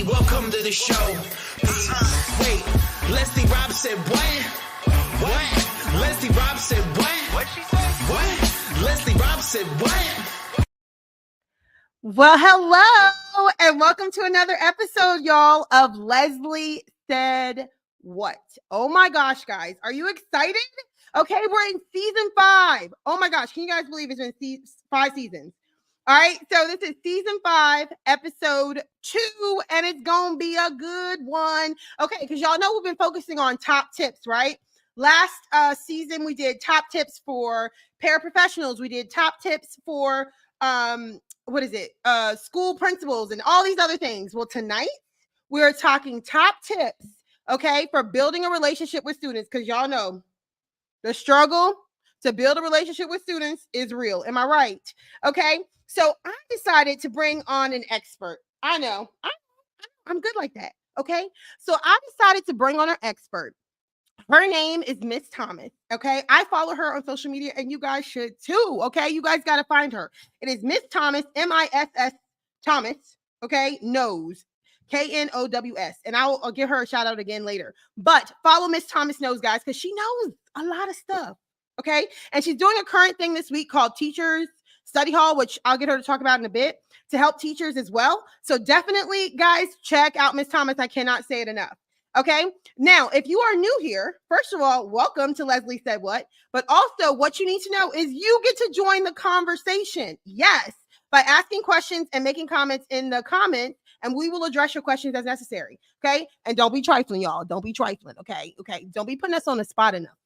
welcome to the show. Wait, Leslie Rob said what? What? Leslie Rob said what? What she said? What? Leslie Rob said what? Well, hello, and welcome to another episode, y'all, of Leslie Said What? Oh my gosh, guys, are you excited? Okay, we're in season 5. Oh my gosh, can you guys believe it's been 5 seasons? All right, so this is season 5, episode 2, and it's gonna be a good one. Okay, because y'all know we've been focusing on top tips, right? Last season we did top tips for paraprofessionals. We did top tips for school principals and all these other things. Well, tonight we're talking top tips, okay, for building a relationship with students, because y'all know the struggle to build a relationship with students is real. Am I right? Okay, so I decided to bring on an expert. I know I'm good like that. Okay, so I decided to bring on an expert. Her name is Miss Thomas. Okay, I follow her on social media, and you guys should too. Okay, you guys got to find her. It is Miss Thomas, Miss Thomas. Okay, Knows, Knows, and I'll give her a shout out again later. But follow Miss Thomas Knows, guys, because she knows a lot of stuff. Okay, and she's doing a current thing this week called Teachers Study Hall, which I'll get her to talk about in a bit, to help teachers as well. So definitely, guys, check out Miss Thomas. I cannot say it enough. Okay, now, if you are new here, first of all, welcome to Leslie Said What, but also what you need to know is you get to join the conversation. Yes, by asking questions and making comments in the comments, and we will address your questions as necessary. Okay, and don't be trifling, y'all. Don't be trifling. Okay, don't be putting us on the spot enough.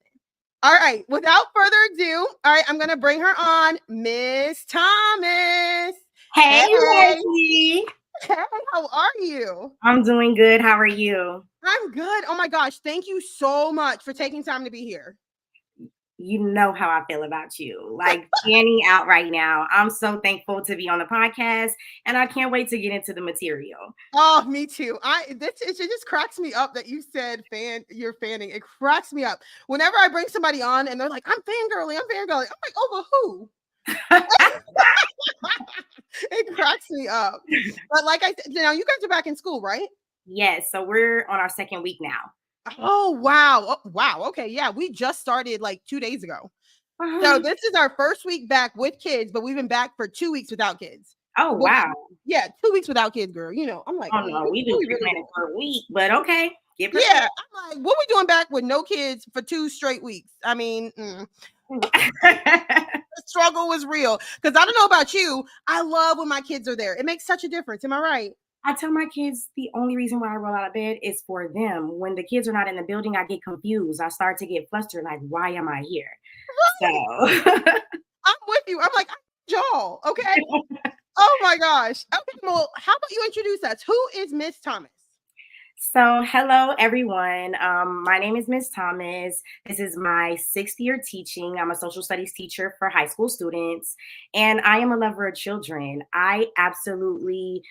All right, without further ado, all right, I'm going to bring her on, Miss Thomas. Hey, Leslie. Hey, how are you? I'm doing good. How are you? I'm good. Oh my gosh, thank you so much for taking time to be here. You know how I feel about you. Like fanning out right now. I'm so thankful to be on the podcast, and I can't wait to get into the material. Oh, me too. It just cracks me up that you said you're fanning. It cracks me up. Whenever I bring somebody on and they're like, I'm fangirling. I'm like, oh, but who? It cracks me up. But like I said, now you guys are back in school, right? Yes. So we're on our second week now. Oh, wow. Oh, wow. Okay. Yeah. We just started like 2 days ago. So this is our first week back with kids, but we've been back for 2 weeks without kids. Oh, wow. Yeah. 2 weeks without kids, girl. You know, I'm like, oh no, we do 3 minutes per week, but okay. Yeah. I'm like, what we doing back with no kids for 2 straight weeks? I mean, the struggle was real, because I don't know about you. I love when my kids are there. It makes such a difference. Am I right? I tell my kids the only reason why I roll out of bed is for them. When the kids are not in the building, I get confused. I start to get flustered, like, why am I here? Right. So I'm with you. I'm like, y'all, okay? Oh my gosh. Okay, well, how about you introduce us? Who is Miss Thomas? So, hello, everyone. My name is Miss Thomas. This is my 6th year teaching. I'm a social studies teacher for high school students, and I am a lover of children. I absolutely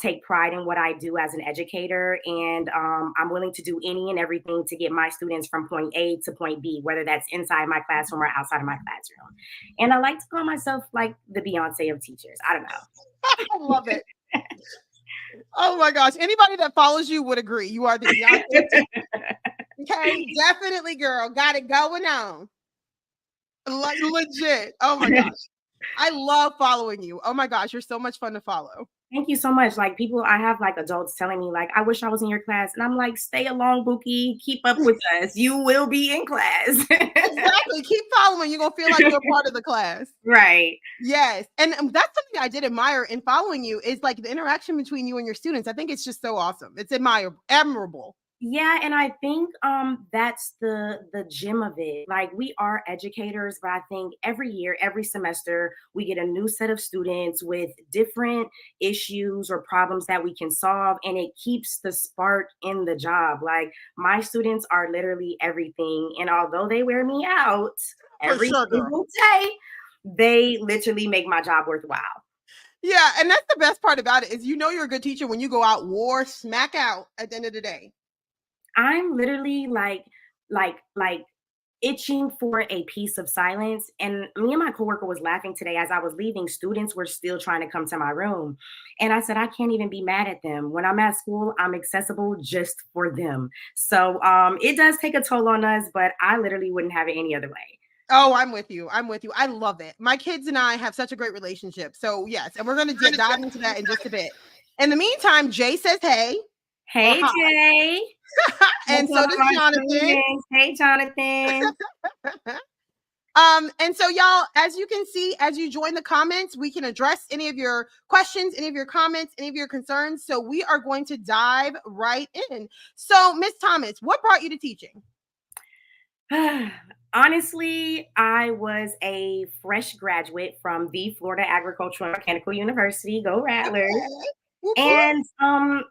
take pride in what I do as an educator, and I'm willing to do any and everything to get my students from point A to point B, whether that's inside my classroom or outside of my classroom. And I like to call myself like the Beyonce of teachers. I don't know. I love it. Oh my gosh. Anybody that follows you would agree. You are the Beyonce. Okay, definitely, girl. Got it going on. Like legit. Oh my gosh. I love following you. Oh my gosh, you're so much fun to follow. Thank you so much. Like I have like adults telling me like, I wish I was in your class. And I'm like, stay along, Bookie. Keep up with us. You will be in class. Exactly. Keep following. You're going to feel like you're part of the class. Right. Yes. And that's something I did admire in following you, is like the interaction between you and your students. I think it's just so awesome. It's admirable. Yeah, and I think that's the gem of it. Like, we are educators, but I think every year, every semester, we get a new set of students with different issues or problems that we can solve, and it keeps the spark in the job. Like, my students are literally everything, and although they wear me out every single day, they literally make my job worthwhile. Yeah, and that's the best part about it, is you're a good teacher when you go out smack out at the end of the day. I'm literally like itching for a piece of silence. And me and my coworker was laughing today as I was leaving. Students were still trying to come to my room. And I said, I can't even be mad at them. When I'm at school, I'm accessible just for them. So it does take a toll on us, but I literally wouldn't have it any other way. Oh, I'm with you. I'm with you. I love it. My kids and I have such a great relationship. So yes, and we're going to dive into that in just a bit. In the meantime, Jay says, hey. Hey, Jay. And so does Jonathan. Hey, Jonathan. And so y'all, as you can see, as you join the comments, we can address any of your questions, any of your comments, any of your concerns. So we are going to dive right in. So Miss Thomas, what brought you to teaching? Honestly, I was a fresh graduate from the Florida Agricultural and Mechanical University. Go Rattlers. Okay. And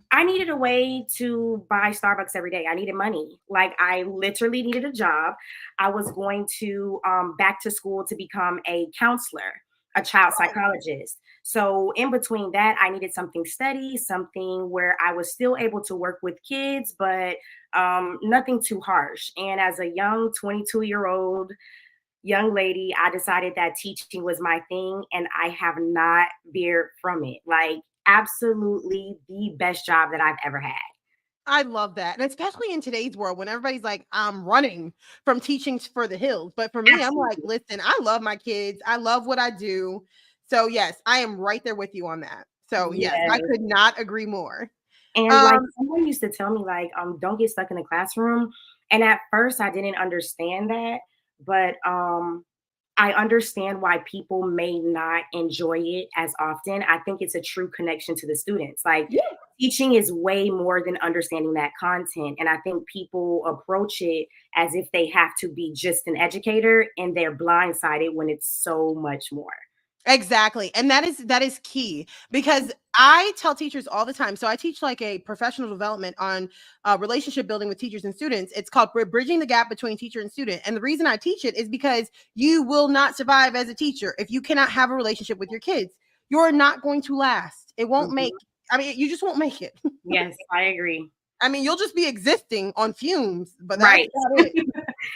I needed a way to buy Starbucks every day. I needed money. Like, I literally needed a job. I was going to back to school to become a counselor, a child psychologist. So in between that, I needed something steady, something where I was still able to work with kids, but nothing too harsh. And as a young 22-year-old young lady, I decided that teaching was my thing, and I have not veered from it. Like, absolutely the best job that I've ever had. I love that. And especially in today's world when everybody's like, I'm running from teaching for the hills. But for me, absolutely. I'm like, listen, I love my kids. I love what I do. So yes, I am right there with you on that. So yes, I could not agree more. And like someone used to tell me, like, don't get stuck in the classroom. And at first I didn't understand that, but I understand why people may not enjoy it as often. I think it's a true connection to the students. Like, teaching is way more than understanding that content. And I think people approach it as if they have to be just an educator, and they're blindsided when it's so much more. Exactly. And that is key, because I tell teachers all the time. So I teach like a professional development on relationship building with teachers and students. It's called Bridging the Gap Between Teacher and Student. And the reason I teach it is because you will not survive as a teacher if you cannot have a relationship with your kids. You're not going to last. It won't make, I mean, you just won't make it. Yes, I agree. I mean, you'll just be existing on fumes, but that's right.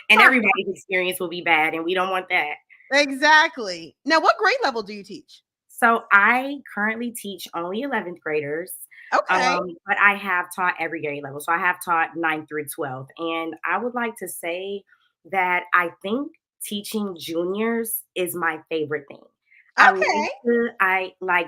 And everybody's experience will be bad, and we don't want that. Exactly. Now, what grade level do you teach? So I currently teach only 11th graders. Okay. But I have taught every grade level. So I have taught 9th through 12th. And I would like to say that I think teaching juniors is my favorite thing. Okay.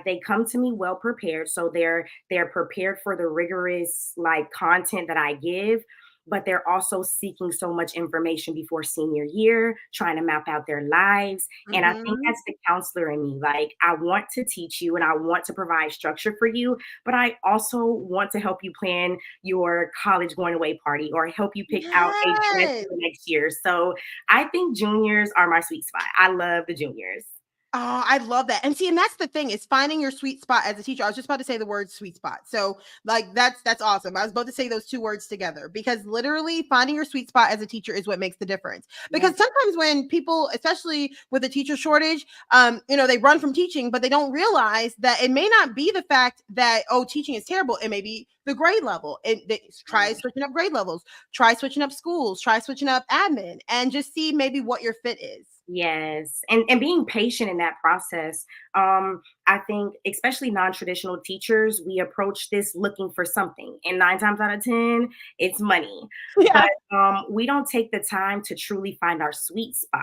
They come to me well prepared. So they're prepared for the rigorous like content that I give, but they're also seeking so much information before senior year, trying to map out their lives. And I think that's the counselor in me. Like, I want to teach you and I want to provide structure for you, but I also want to help you plan your college going away party or help you pick out a dress for next year. So I think juniors are my sweet spot. I love the juniors. Oh, I love that. And see, and that's the thing, is finding your sweet spot as a teacher. I was just about to say the word sweet spot. So like, that's awesome. I was about to say those two words together, because literally finding your sweet spot as a teacher is what makes the difference. Because sometimes when people, especially with a teacher shortage, they run from teaching, but they don't realize that it may not be the fact that, oh, teaching is terrible. It may be the grade level. Try switching up grade levels, try switching up schools, try switching up admin, and just see maybe what your fit is. Yes. And being patient in that process. I think especially non-traditional teachers, we approach this looking for something, and 9 times out of 10, it's money. Yeah. But we don't take the time to truly find our sweet spot.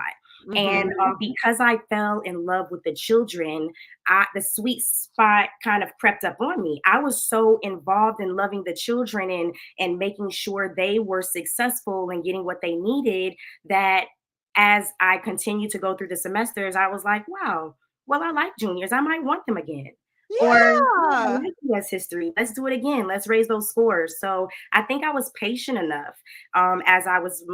And because I fell in love with the children, the sweet spot kind of crept up on me. I was so involved in loving the children and making sure they were successful and getting what they needed, that as I continued to go through the semesters, I was like, wow, well, I like juniors. I might want them again. Yeah. Or I like US history. Let's do it again. Let's raise those scores. So I think I was patient enough as I was,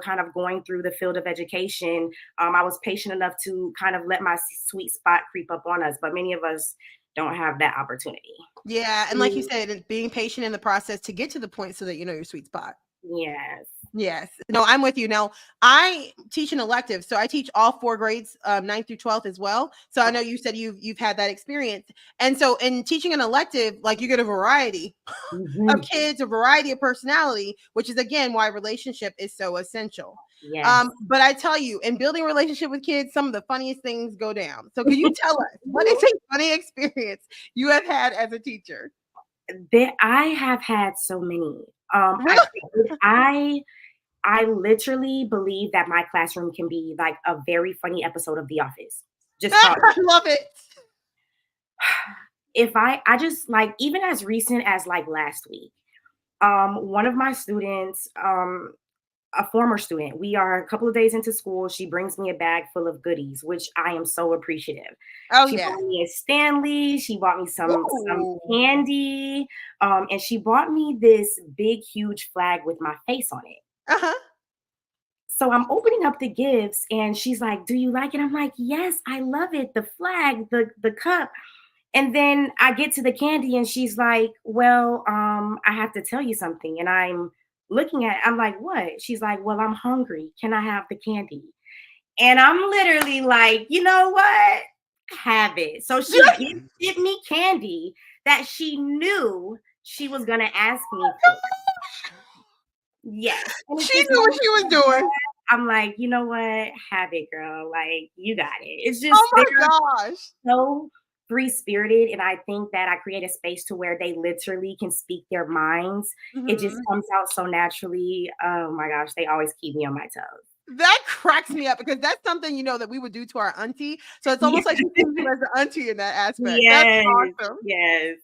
kind of going through the field of education. I was patient enough to kind of let my sweet spot creep up on us. But many of us don't have that opportunity. Yeah. And like you said, being patient in the process to get to the point so that you know your sweet spot. Yes. No, I'm with you. Now, I teach an elective, so I teach all 4 grades, 9th through 12th as well. So I know you said you've had that experience. And so in teaching an elective, like, you get a variety of kids, a variety of personality, which is, again, why relationship is so essential. Yes. But I tell you, in building a relationship with kids, some of the funniest things go down. So can you tell us what is a funny experience you have had as a teacher? I have had so many. Really? I I literally believe that my classroom can be like a very funny episode of The Office. Just thought I love it. if I just like even as recent as like last week, one of my students, a former student, we are a couple of days into school. She brings me a bag full of goodies, which I am so appreciative. Oh She yeah. bought me a Stanley. She bought me some Ooh. candy, and she bought me this big, huge flag with my face on it. Uh-huh. So I'm opening up the gifts and she's like, "Do you like it?" I'm like, "Yes, I love it. The flag, the cup." And then I get to the candy and she's like, "Well, I have to tell you something." And I'm like, "What?" She's like, "Well, I'm hungry. Can I have the candy?" And I'm literally like, "You know what? Have it." So she gifted me candy that she knew she was gonna ask me for. Yes. And it's She just knew what she was doing. I'm like, you know what? Have it, girl. Like, you got it. It's just Oh they're my gosh. so free spirited. And I think that I create a space to where they literally can speak their minds. It just Mhm. comes out so naturally. Oh my gosh, they always keep me on my toes. That cracks me up because that's something that we would do to our auntie. So it's Yeah. almost like she sees you as an auntie in that aspect. That's Yes. awesome. Yes.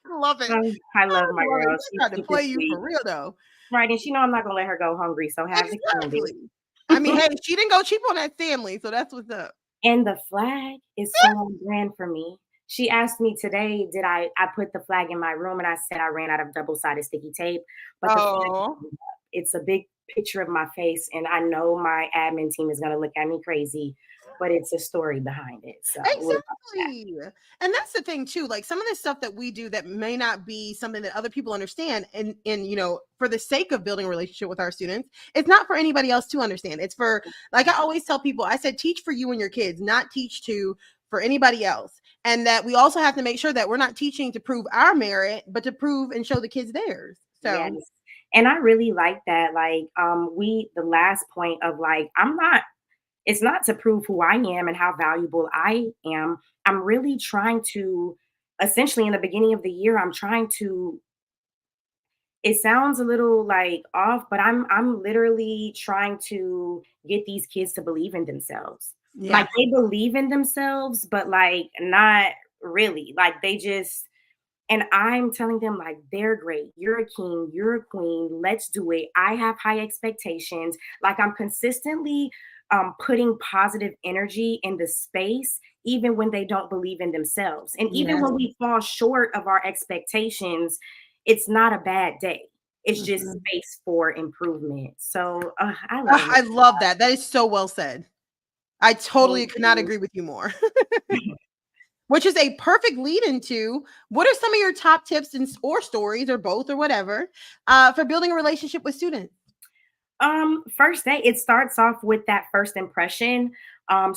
I love it. I love my Love it. girl. She She's tried to super play you sweet. for real though. Right. And she know I'm not gonna let her go hungry. So have the candy. Exactly. I mean, hey, she didn't go cheap on that family, so that's what's up. And the flag is so on brand for me. She asked me today, did I put the flag in my room? And I said I ran out of double-sided sticky tape. But the flag, Oh, it's a big picture of my face, and I know my admin team is gonna look at me crazy, but it's a story behind it. So we're exactly. And that's the thing too. Like some of the stuff that we do that may not be something that other people understand, and for the sake of building a relationship with our students, it's not for anybody else to understand. It's for, like I always tell people, I said teach for you and your kids, not teach to for anybody else. And that we also have to make sure that we're not teaching to prove our merit, but to prove and show the kids theirs. yes. So And I really like that. Like, the last point of like, it's not to prove who I am and how valuable I am. I'm really trying to, essentially, in the beginning of the year, I'm trying to, it sounds a little like off, but I'm literally trying to get these kids to believe in themselves. yeah. Like they believe in themselves, but like not really. Like they just, and I'm telling them, like, they're great. You're a king, you're a queen. Let's do it. I have high expectations. Like, I'm consistently putting positive energy in the space, even when they don't believe in themselves. And even Yes. when we fall short of our expectations, it's not a bad day. It's just Mhm. space for improvement. So I love I love that. That is so well said. I totally could not it. agree with you more. Which is a perfect lead into what are some of your top tips or stories or both or whatever for building a relationship with students? First day, it starts off with that first impression. I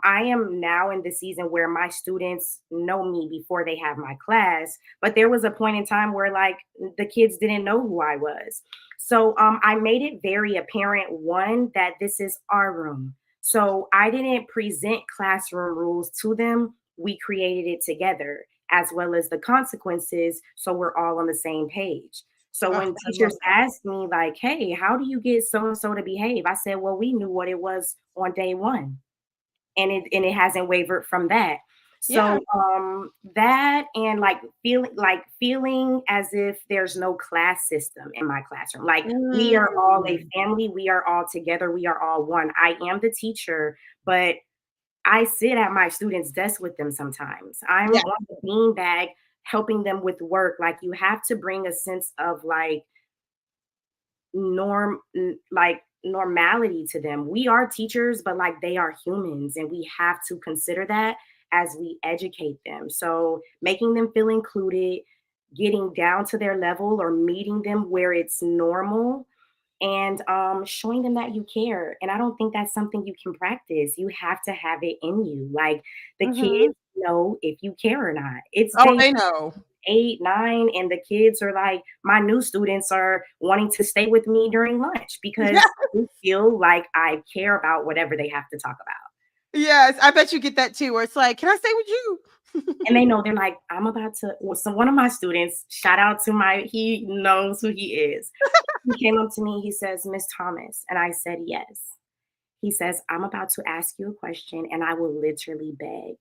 am now in the season where my students know me before they have my class, but there was a point in time where like the kids didn't know who I was. So I made it very apparent, one, that this is our room. So I didn't present classroom rules to them. We created it together, as well as the consequences. So we're all on the same page. So Oh, when I love teachers ask me like, "Hey, how do you get so and so to behave?" I said, "Well, we knew what it was on day one, and it hasn't wavered from that." yeah. So that and like feeling as if there's no class system in my classroom. Like we are all a Mm. family, we are all together, we are all one. I am the teacher, but I sit at my students' desk with them sometimes. I'm Yeah. on the beanbag helping them with work. Like you have to bring a sense of like like normality to them. We are teachers, but like they are humans, and we have to consider that as we educate them. So making them feel included, getting down to their level or meeting them where it's normal, and showing them that you care. And I don't think that's something you can practice. You have to have it in you. Like the Mhm. kids know if you care or not. It's Oh, they they know. 8, 9, and the kids are like, my new students are wanting to stay with me during lunch because they feel like I care about whatever they have to talk about. Yes, I bet you get that too, where it's like, can I stay with you? And they know, they're like, I'm about to, well, so one of my students, shout out to he knows who he is. He came up to me, he says, Miss Thomas. And I said, yes. He says, I'm about to ask you a question and I will literally beg.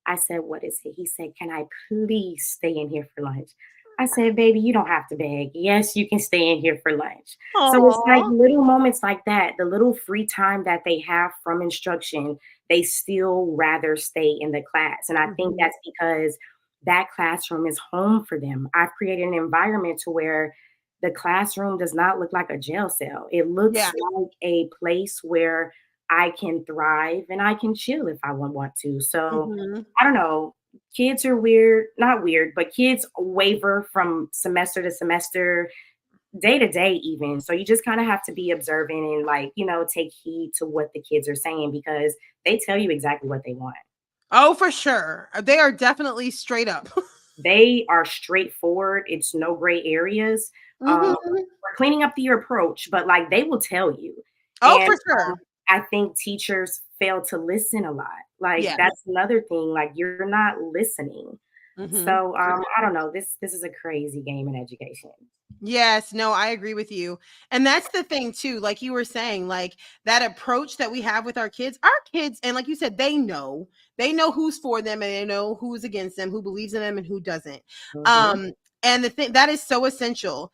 I said, what is it? He said, can I please stay in here for lunch? I said, baby, you don't have to beg. Yes, you can stay in here for lunch. Aww. So it's like little moments like that, the little free time that they have from instruction, they still rather stay in the class. And I think that's because that classroom is home for them. I've created an environment to where the classroom does not look like a jail cell. It looks like a place where I can thrive and I can chill if I want to. So I don't know. Kids are weird, not weird, but kids waver from semester to semester, day to day, even. So you just kind of have to be observant and, like, you know, take heed to what the kids are saying because they tell you exactly what they want. Oh, for sure. They are definitely straight up. They are straightforward. It's no gray areas. We're cleaning up your approach, but like they will tell you. Oh, and, for sure. I think teachers fail to listen a lot. Like that's another thing. Like you're not listening. So I don't know. This is a crazy game in education. Yes, no, I agree with you. And that's the thing too, like you were saying, like that approach that we have with our kids, and like you said, they know who's for them and they know who's against them, who believes in them and who doesn't. And the thing that is so essential.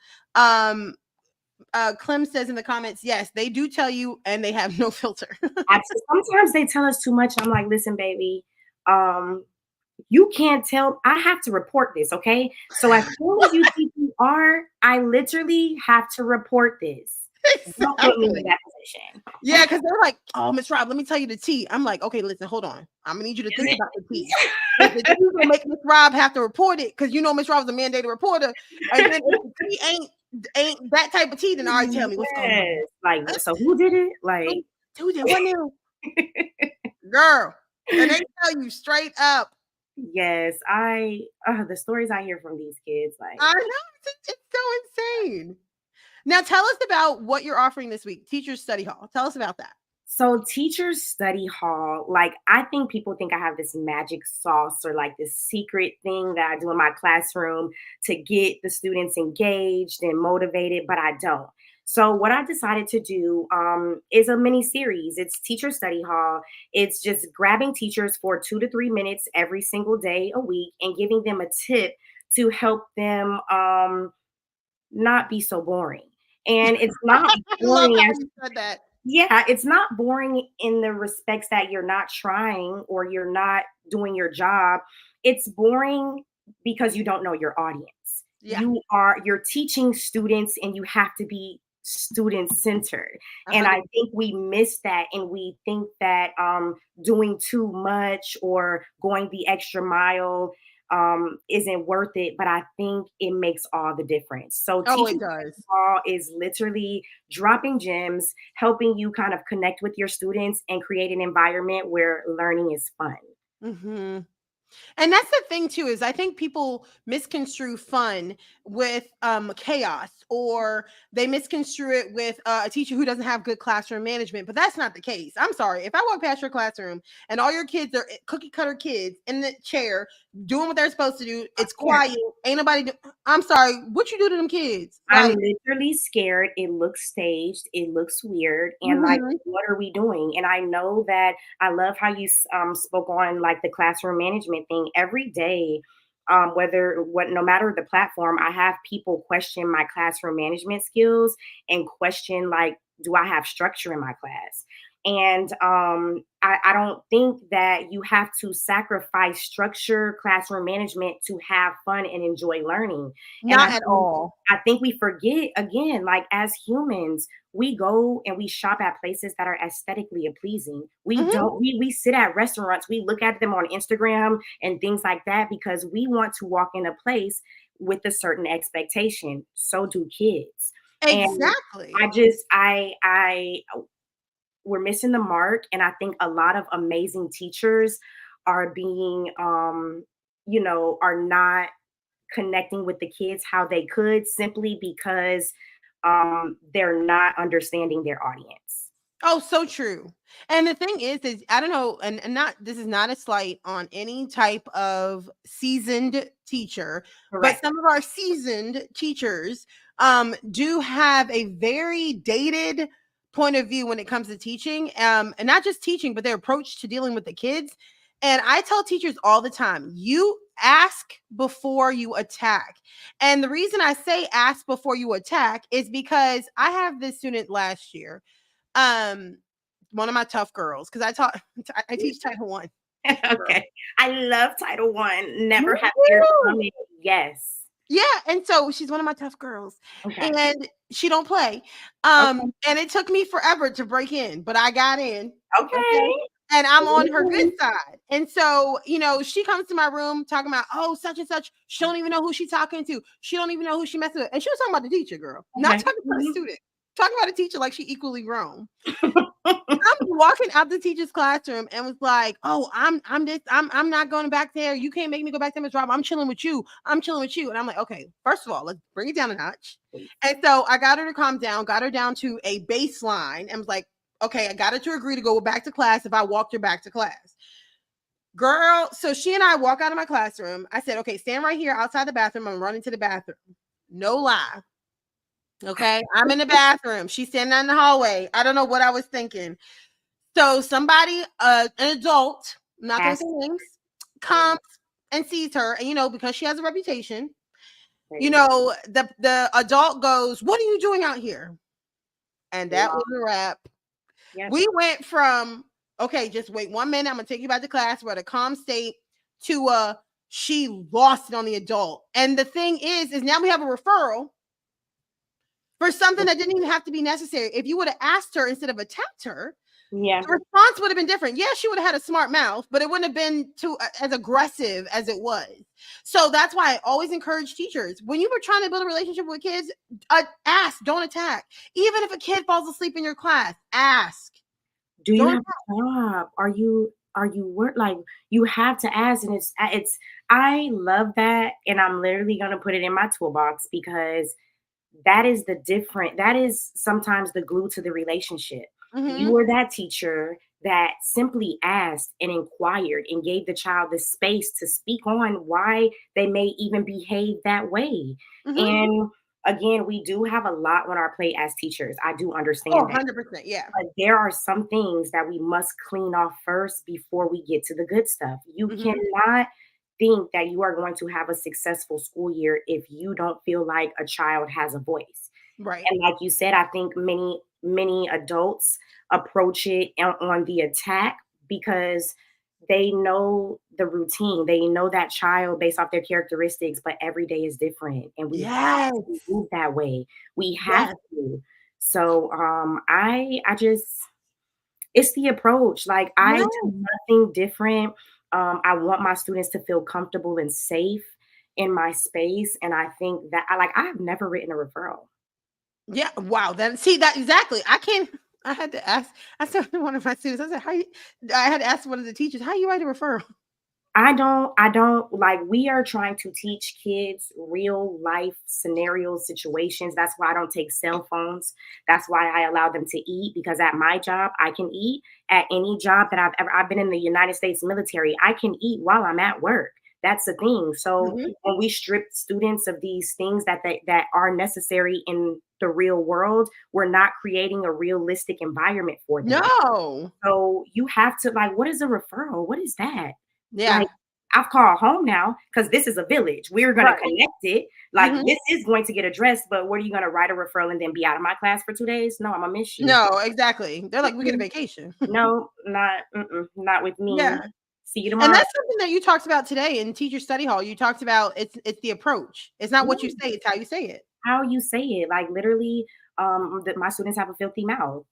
Clem says in the comments, yes, they do tell you and they have no filter. Sometimes they tell us too much. I'm like, listen, baby, you can't tell. I have to report this, okay? So as soon as you think you are, I literally have to report this. Exactly. Don't put me in that position. Yeah, because they're like, oh, Miss Rob, let me tell you the tea. I'm like, okay, listen, hold on. I'm gonna need you to think about the tea. The tea gonna make Miss Rob have to report it because you know Miss Rob's a mandated reporter. And then if the tea ain't that type of tea, then already tell me what's going on. Like, so who did it? Like, who did what now? Girl, and they tell you straight up. Yes, the stories I hear from these kids, like I know it's so insane. Now tell us about what you're offering this week, Teachers Study Hall. Tell us about that. So Teachers Study Hall, like I think people think I have this magic sauce or like this secret thing that I do in my classroom to get the students engaged and motivated, but I don't. So what I decided to do is a mini series. It's Teacher Study Hall. It's just grabbing teachers for 2 to 3 minutes every single day a week and giving them a tip to help them not be so boring. And it's not boring. I love how you said that. Yeah, it's not boring in the respects that you're not trying or you're not doing your job. It's boring because you don't know your audience. Yeah. You're teaching students and you have to be student centered. And I think we miss that and we think that doing too much or going the extra mile isn't worth it, but I think it makes all the difference. So it does. Is literally dropping gems, helping you kind of connect with your students and create an environment where learning is fun. And that's the thing too, is I think people misconstrue fun with chaos, or they misconstrue it with a teacher who doesn't have good classroom management, but that's not the case. I'm sorry. If I walk past your classroom and all your kids are cookie cutter kids in the chair doing what they're supposed to do, it's quiet, ain't nobody I'm sorry, what you do to them kids? I'm literally scared. It looks staged. It looks weird. And like, what are we doing? And I know that I love how you spoke on like the classroom management thing every day. No matter the platform, I have people question my classroom management skills and question like, do I have structure in my class? And I don't think that you have to sacrifice structure, classroom management to have fun and enjoy learning. Not at all. I think we forget, again, like as humans, we go and we shop at places that are aesthetically pleasing. We sit at restaurants, we look at them on Instagram and things like that because we want to walk in a place with a certain expectation. So do kids. Exactly. And we're missing the mark. And I think a lot of amazing teachers are being, are not connecting with the kids how they could, simply because they're not understanding their audience. Oh, so true. And the thing is I don't know, and not, this is not a slight on any type of seasoned teacher, but Correct. some of our seasoned teachers do have a very dated point of view when it comes to teaching, and not just teaching, but their approach to dealing with the kids. And I tell teachers all the time, you ask before you attack. And the reason I say ask before you attack is because I have this student last year, one of my tough girls, because I teach Title One. Okay. I love Title One. Never Me have too. fear coming. Yes. Yeah, and so she's one of my tough girls, Okay. and she don't play. Okay. And it took me forever to break in, but I got in. Okay. And I'm on her good side. And so, she comes to my room talking about, oh, such and such. She don't even know who she's talking to. She don't even know who she messing with. And she was talking about the teacher, girl, not Okay. talking about a student. Talking about a teacher like she equally grown. I'm walking out the teacher's classroom and was like, "Oh, I'm not going back there. You can't make me go back there, Miss Rob. I'm chilling with you. I'm chilling with you." And I'm like, "Okay, first of all, let's bring it down a notch." And so I got her to calm down, got her down to a baseline, and was like, "Okay, I got her to agree to go back to class if I walked her back to class." Girl, so she and I walk out of my classroom. I said, "Okay, stand right here outside the bathroom. I'm running to the bathroom." No lie. Okay, I'm in the bathroom. She's standing in the hallway. I don't know what I was thinking. So somebody, an adult, I'm not going to say names, comes and sees her, and because she has a reputation, the adult goes, "What are you doing out here?" And that was a wrap. Yes. We went from, "Okay, just wait 1 minute. I'm gonna take you back to class." We're at a calm state to she lost it on the adult. And the thing is now we have a referral for something that didn't even have to be necessary. If you would have asked her instead of attacked her, the response would have been different. Yeah, she would have had a smart mouth, but it wouldn't have been as aggressive as it was. So that's why I always encourage teachers, when you were trying to build a relationship with kids, ask, don't attack. Even if a kid falls asleep in your class, ask. Do you have a job? Are you like, you have to ask? And it's I love that, and I'm literally gonna put it in my toolbox, because that is sometimes the glue to the relationship. You were that teacher that simply asked and inquired and gave the child the space to speak on why they may even behave that way. And again, we do have a lot on our plate as teachers. I do understand that. 100%, yeah. But there are some things that we must clean off first before we get to the good stuff. You cannot think that you are going to have a successful school year if you don't feel like a child has a voice. Right. And like you said, I think many adults approach it on the attack because they know the routine. They know that child based off their characteristics, but every day is different. And we have to move that way. We have to. So I just, it's the approach. Like, I do nothing different. I want my students to feel comfortable and safe in my space. And I think that I have never written a referral. Yeah. Wow. That exactly. I had to ask. I said to one of my students, I said, I had to ask one of the teachers, how you write a referral? I don't like, we are trying to teach kids real life scenarios, situations. That's why I don't take cell phones. That's why I allow them to eat, because at my job, I can eat. At any job that I've been in the United States military, I can eat while I'm at work. That's the thing. So when we strip students of these things that are necessary in the real world, we're not creating a realistic environment for them. No. So you have to, like, what is a referral? What is that? Yeah. Like, I've called home now because this is a village. We're going to connect it. Like, this is going to get addressed, but what are you going to write a referral and then be out of my class for 2 days? No, I'm going to miss you. No, exactly. They're like, we get a vacation. No, not with me. Yeah. See you tomorrow. And that's something that you talked about today in teacher study hall. You talked about it's the approach. It's not what you say, it's how you say it. How you say it. Like, literally, my students have a filthy mouth.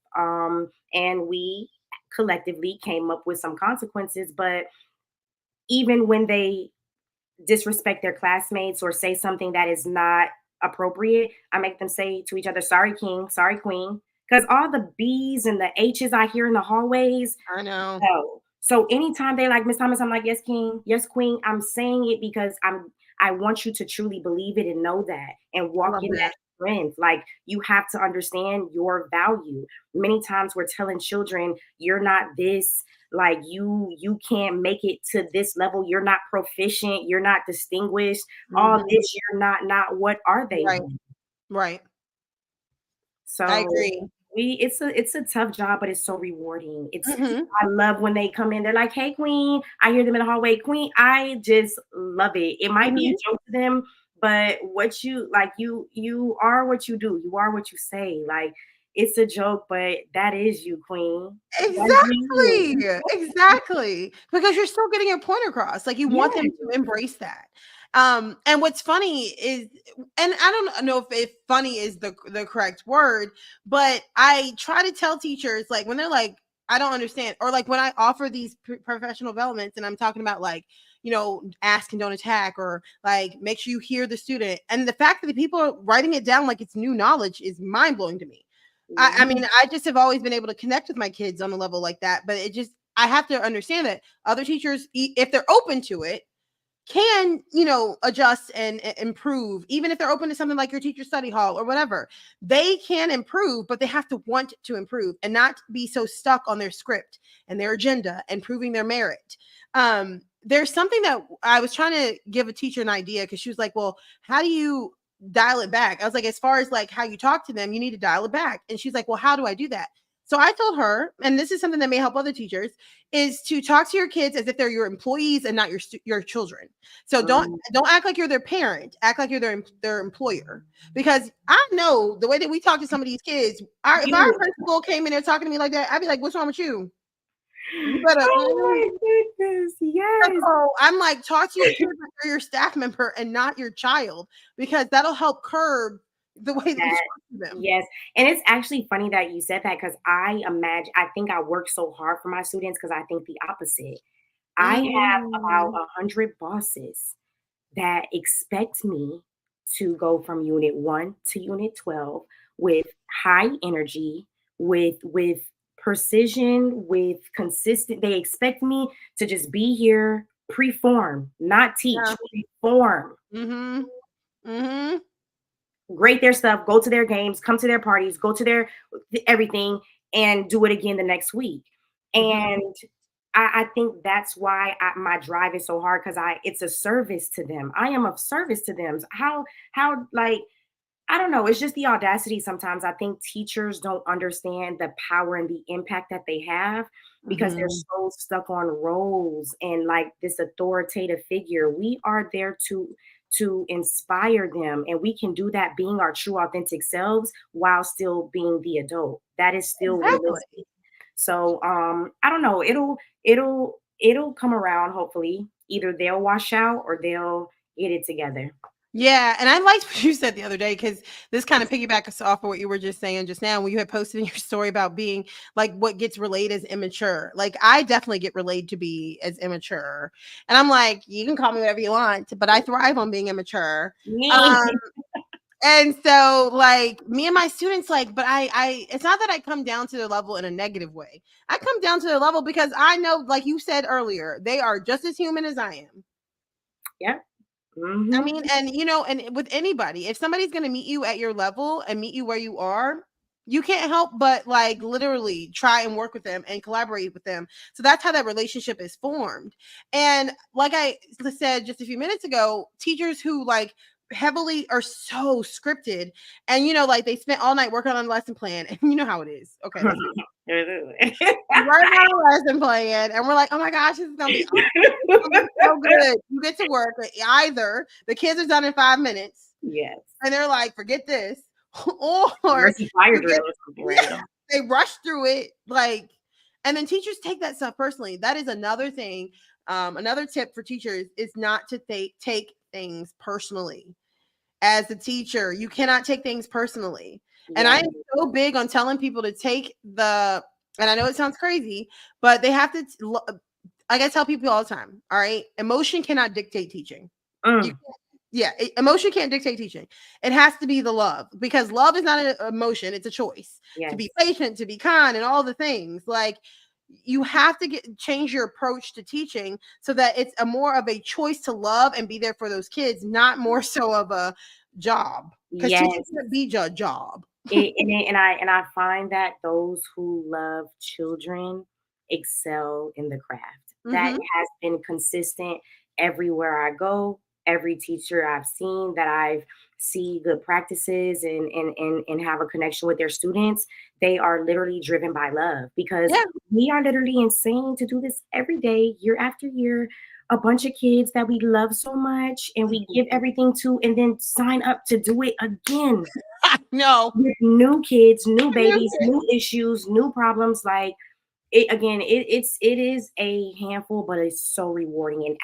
And we collectively came up with some consequences, but even when they disrespect their classmates or say something that is not appropriate, I make them say to each other, "Sorry, king, sorry, queen." Because all the B's and the H's I hear in the hallways. I know. No. So anytime they like, "Miss Thomas," I'm like, "Yes, king, yes, queen." I'm saying it because I want you to truly believe it and know that and walk in that strength. Like, you have to understand your value. Many times we're telling children, you're not this, like you can't make it to this level, you're not proficient, you're not distinguished, all this, you're not. What are they? Right. Right. So I agree. It's a tough job, but it's so rewarding. I love when they come in, they're like, "Hey, Queen." I hear them in the hallway, "Queen." I just love it. It might be a joke to them, but what you like, you are what you do. You are what you say. Like, it's a joke, but that is you, Queen. Exactly. Exactly. Because you're still getting your point across. Like, you want them to embrace that. And what's funny is, and I don't know if funny is the correct word, but I try to tell teachers, like, when they're like, I don't understand, or like when I offer these professional developments and I'm talking about, like, you know, ask and don't attack, or like make sure you hear the student, and the fact that the people are writing it down like it's new knowledge is mind blowing to me. I mean, I just have always been able to connect with my kids on a level like that, but it just, I have to understand that other teachers, if they're open to it, can, you know, adjust and improve. Even if they're open to something like your teacher study hall or whatever, they can improve, but they have to want to improve and not be so stuck on their script and their agenda and proving their merit. There's something that I was trying to give a teacher an idea, because she was like, well, how do you dial it back? I was like, as far as like how you talk to them, you need to dial it back. And she's like, well, how do I do that? So I told her, and this is something that may help other teachers, is to talk to your kids as if they're your employees and not your children. So don't act like you're their parent. Act like you're their employer. Because I know the way that we talk to some of these kids. If our principal came in there talking to me like that, I'd be like, "What's wrong with you? You better." Oh my goodness! Yes. So I'm like, talk to your kids like you're your staff member and not your child, because that'll help curb the way that you talk to them. Yes. And it's actually funny that you said that, because I think I work so hard for my students, because I think the opposite. I have about 100 bosses that expect me to go from unit 1 to unit 12 with high energy, with precision, with consistent. They expect me to just be here, preform, not teach, preform. Grade their stuff, go to their games, come to their parties, go to their everything, and do it again the next week. And I think that's why my drive is so hard, because it's a service to them. I am of service to them. How like, I don't know. It's just the audacity sometimes. I think teachers don't understand the power and the impact that they have, because they're so stuck on roles and like this authoritative figure. We are there to inspire them, and we can do that being our true authentic selves while still being the adult. That is still realistic. So I don't know, it'll come around. Hopefully either they'll wash out or they'll get it together. Yeah, and I liked what you said the other day, because this kind of piggybacks off of what you were just saying just now, when you had posted in your story about being like what gets relayed as immature. Like, I definitely get relayed to be as immature, and I'm like, you can call me whatever you want, but I thrive on being immature. And so, like, me and my students, like, but I it's not that I come down to their level in a negative way. I come down to their level because I know, like you said earlier, they are just as human as I am. Yeah. I mean, and you know, and with anybody, if somebody's going to meet you at your level and meet you where you are, you can't help but like literally try and work with them and collaborate with them. So that's how that relationship is formed. And like I said just a few minutes ago, teachers who like heavily are so scripted, and you know, like they spent all night working on a lesson plan, and you know how it is. Okay. Right on a lesson plan, and we're like, oh my gosh, this is gonna be so good. You get to work, either the kids are done in 5 minutes, yes, and they're like, forget this, or they rush through it, like, and then teachers take that stuff personally. That is another thing. Another tip for teachers is not to take things personally. As a teacher, you cannot take things personally. And I am so big on telling people to take and I know it sounds crazy, but they have to, like I tell people all the time, all right, emotion cannot dictate teaching. Emotion can't dictate teaching. It has to be the love, because love is not an emotion, it's a choice. To be patient, to be kind, and all the things. Like, you have to change your approach to teaching so that it's a more of a choice to love and be there for those kids, not more so of a job. Because teaching shouldn't be a job. And I find that those who love children excel in the craft. That has been consistent everywhere I go. Every teacher I've seen that I've see good practices and have a connection with their students, they are literally driven by love, because we are literally insane to do this every day, year after year. A bunch of kids that we love so much and we give everything to, and then sign up to do it again. No, with new kids, new babies, new issues, new problems. Like it is a handful, but it's so rewarding. And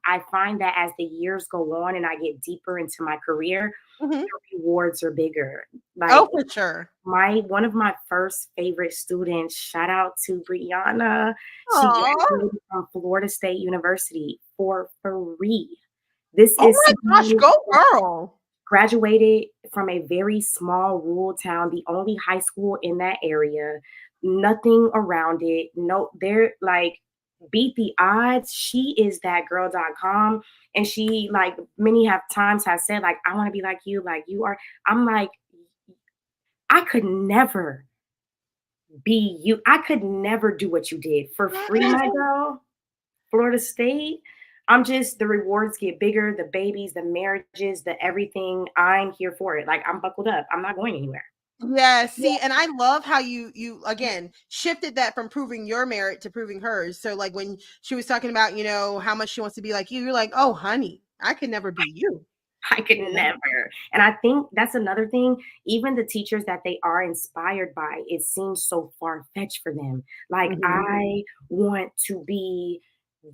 I find that as the years go on and I get deeper into my career, the rewards are bigger. Like, oh, for sure. One of my first favorite students, shout out to Brianna. She graduated from Florida State University for free. This is my gosh, go girl. Graduated from a very small rural town, the only high school in that area, nothing around it. No, they're like, beat the odds. She is that girl.com. And she, like, many times has said, like, I want to be like you are. I'm like, I could never be you. I could never do what you did for free, my girl. Florida State. I'm just, the rewards get bigger, the babies, the marriages, the everything. I'm here for it. Like, I'm buckled up. I'm not going anywhere. Yeah, see, and I love how you again shifted that from proving your merit to proving hers. So like when she was talking about, you know, how much she wants to be like you, you're like, oh honey, I could never be you. I could never. And I think that's another thing. Even the teachers that they are inspired by, it seems so far-fetched for them. Like, I want to be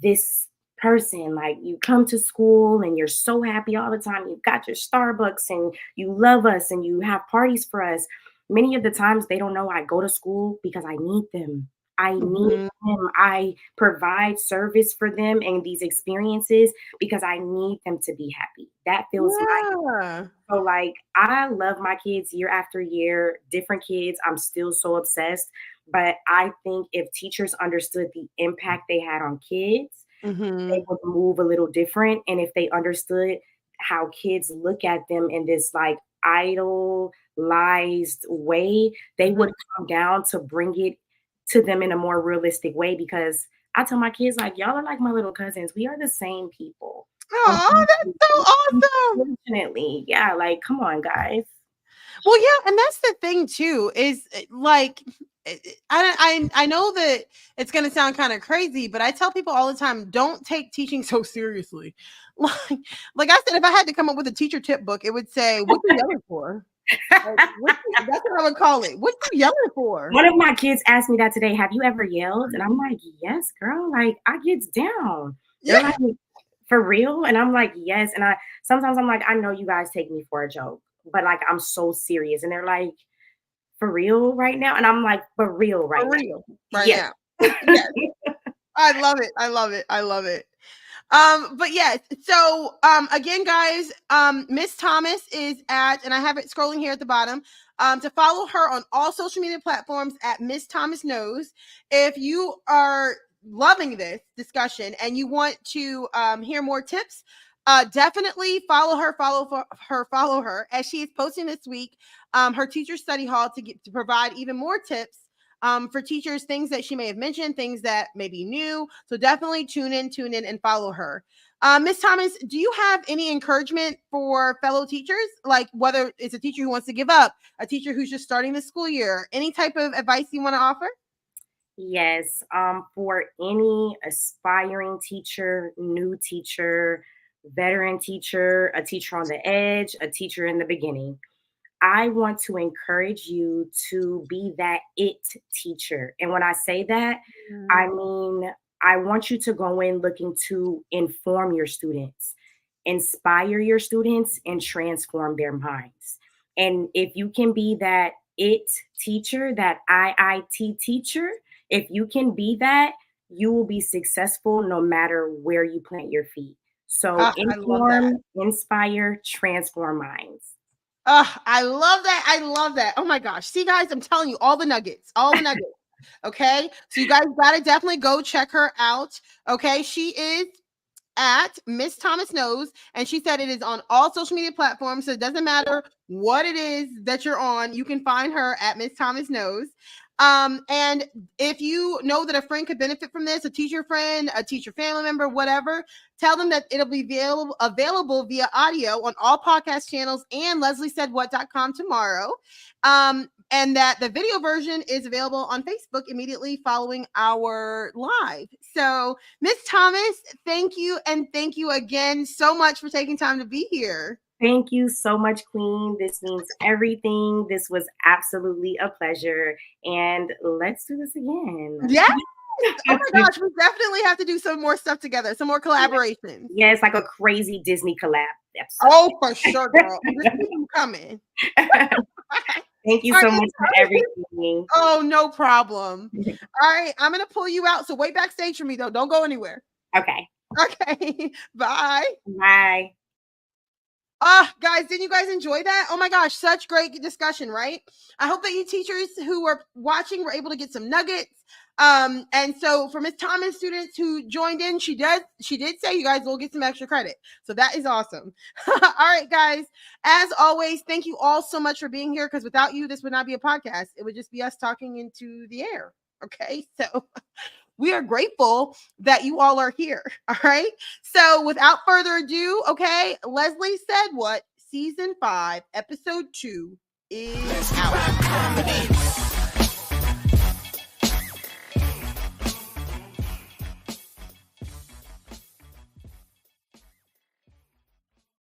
this person. Like, you come to school and you're so happy all the time. You've got your Starbucks and you love us and you have parties for us. Many of the times they don't know I go to school because I need them. I need them. I provide service for them and these experiences because I need them to be happy. That feels my. So like, I love my kids year after year, different kids. I'm still so obsessed. But I think if teachers understood the impact they had on kids, they would move a little different. And if they understood how kids look at them in this like idolized way, they would come down to bring it to them in a more realistic way. Because I tell my kids, like, y'all are like my little cousins. We are the same people. Oh, that's so awesome. Unfortunately, yeah, like, come on, guys. Well, yeah, and that's the thing too, is like, I know that it's going to sound kind of crazy, but I tell people all the time, don't take teaching so seriously. Like I said, if I had to come up with a teacher tip book, it would say, what you yelling for? Like, that's what I would call it. What you yelling for? One of my kids asked me that today. Have you ever yelled? And I'm like, yes, girl. Like, I get down. They're like, for real? And I'm like, yes. And sometimes I'm like, I know you guys take me for a joke, but like, I'm so serious. And they're like, for real right now? And I'm like, for real right now. Yes. Yes. I love it. I love it. I love it. But yes, so again, guys, Miss Thomas is at, and I have it scrolling here at the bottom, to follow her on all social media platforms at Miss Thomas Knows. If you are loving this discussion and you want to hear more tips, definitely follow her as she is posting this week her teacher study hall to provide even more tips for teachers, things that she may have mentioned, things that may be new. So definitely tune in and follow her. Miss Thomas, do you have any encouragement for fellow teachers? Like whether it's a teacher who wants to give up, a teacher who's just starting the school year, any type of advice you want to offer? Yes. For any aspiring teacher, new teacher, veteran teacher, a teacher on the edge, a teacher in the beginning, I want to encourage you to be that it teacher. And when I say that, I mean, I want you to go in looking to inform your students, inspire your students, and transform their minds. And if you can be that it teacher, that IIT teacher, if you can be that, you will be successful no matter where you plant your feet. So inform, inspire, transform minds. I love that. I love that. Oh my gosh. See, guys, I'm telling you, all the nuggets. Okay, so you guys gotta definitely go check her out. Okay, she is at Miss Thomas Knows, and she said it is on all social media platforms. So it doesn't matter what it is that you're on, you can find her at Miss Thomas Knows. And if you know that a friend could benefit from this, a teacher friend, a teacher family member, whatever, tell them that it'll be available via audio on all podcast channels and lesliesaidwhat.com tomorrow. And that the video version is available on Facebook immediately following our live. So, Miss Thomas, thank you. And thank you again so much for taking time to be here. Thank you so much, Queen. This means everything. This was absolutely a pleasure. And let's do this again. Yeah. Oh my gosh, we definitely have to do some more stuff together, some more collaborations. Yeah, it's like a crazy Disney collab episode. Oh, for sure, girl. Just keep them coming. Thank you so much for everything. Oh, no problem. All right, I'm going to pull you out. So wait backstage for me, though. Don't go anywhere. Okay. Okay. Bye. Bye. Guys, didn't you guys enjoy that? Oh my gosh, such great discussion, right? I hope that you teachers who are watching were able to get some nuggets. And so for Miss Thomas students who joined in, she did say you guys will get some extra credit. So that is awesome. All right, guys, as always, thank you all so much for being here, because without you, this would not be a podcast. It would just be us talking into the air. Okay, so we are grateful that you all are here. All right. So without further ado, okay, Leslie Said What, season 5, episode 2 is out.